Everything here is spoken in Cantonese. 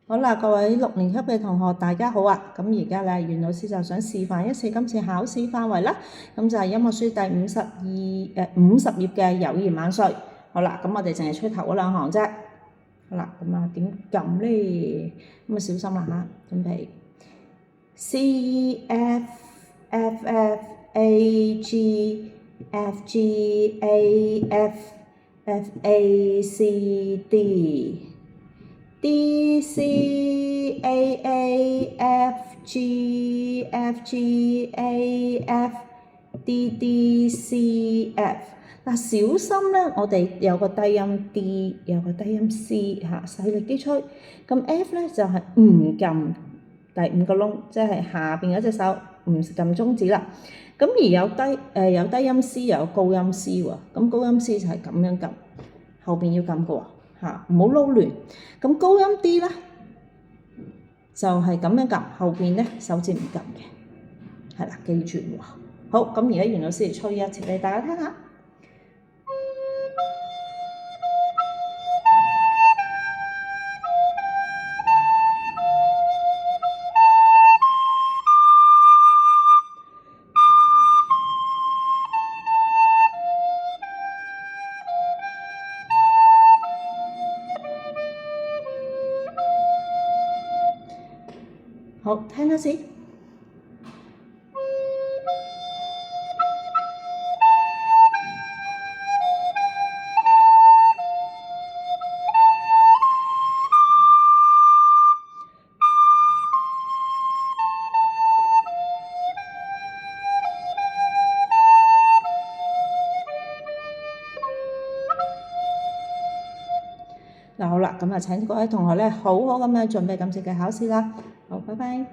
好啦，各位6年級嘅同學，大家好啊！咁而家咧，袁老師就想示範一次今次考試範圍啦。咁就係音樂書第50頁嘅友誼萬歲。好啦，咁我哋淨係出頭嗰兩行啫。好啦，咁啊點撳咧？咁啊小心啦嚇，準備 C F F F A G F G A F F A C D。D C A A F G F G A F D D C F。嗱，小心咧，我哋有個低音 D，有個低音 C 嚇，細力啲吹。咁 F 咧就係唔撳第5個窿，即係下邊嗰隻手唔撳中指啦。咁而有低音 C 又有高音 C 喎，咁高音 C 就係咁樣撳，後邊要撳嘅喎。嚇，唔好撈亂。咁高音 D 咧就係咁樣撳，後邊咧手指唔撳嘅，係啦，記住喎。好，咁而家袁老師嚟吹一次俾大家聽下。好，聽多次。嗱，好啦，咁啊請各位同學咧好好咁樣準備今次嘅考試啦。好，拜拜。